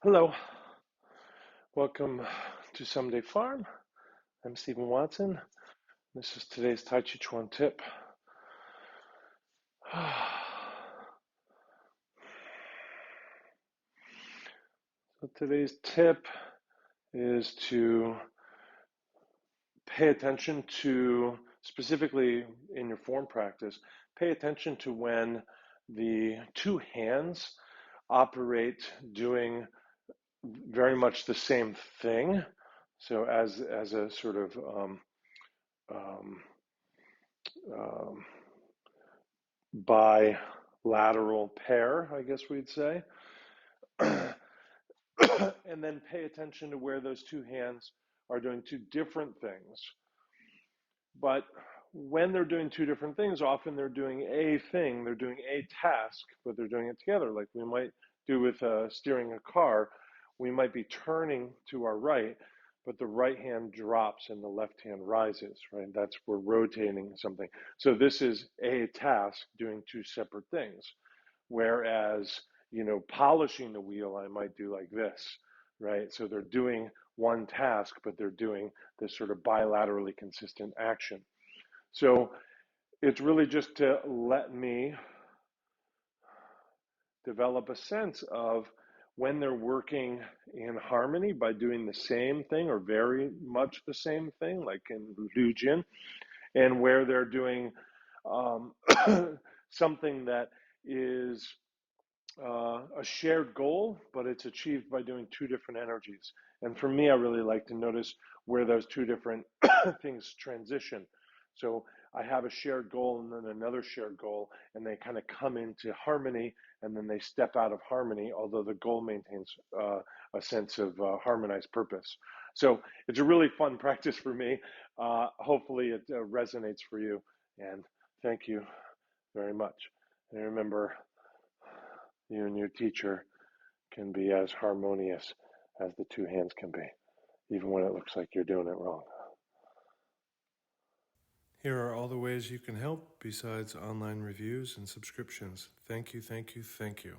Hello, welcome to Someday Farm. I'm Stephen Watson. This is today's Tàijíquán Tip. So today's tip is to pay attention to, specifically in your form practice, pay attention to when the two hands operate doing very much the same thing. So as a sort of um, um, bilateral pair, I guess we'd say. And then pay attention to where those two hands are doing two different things. But when they're doing two different things, often they're doing a thing, they're doing a task, but they're doing it together. Like we might do with steering a car, we might be turning to our right, but the right hand drops and the left hand rises, right? That's we're rotating something. So this is a task doing two separate things. Whereas, polishing the wheel, I might do like this, right? So they're doing one task, but they're doing this sort of bilaterally consistent action. So it's really just to let me develop a sense of when they're working in harmony by doing the same thing or very much the same thing, like in Lujin, and where they're doing um, something that is a shared goal, but it's achieved by doing two different energies. And for me, I really like to notice where those two different things transition. So I have a shared goal and then another shared goal, and they kind of come into harmony, and then they step out of harmony, although the goal maintains a sense of harmonized purpose. So it's a really fun practice for me. Hopefully, it resonates for you. And thank you very much. And remember, you and your teacher can be as harmonious as the two hands can be, even when it looks like you're doing it wrong. Here are all the ways you can help besides online reviews and subscriptions. Thank you, thank you, thank you.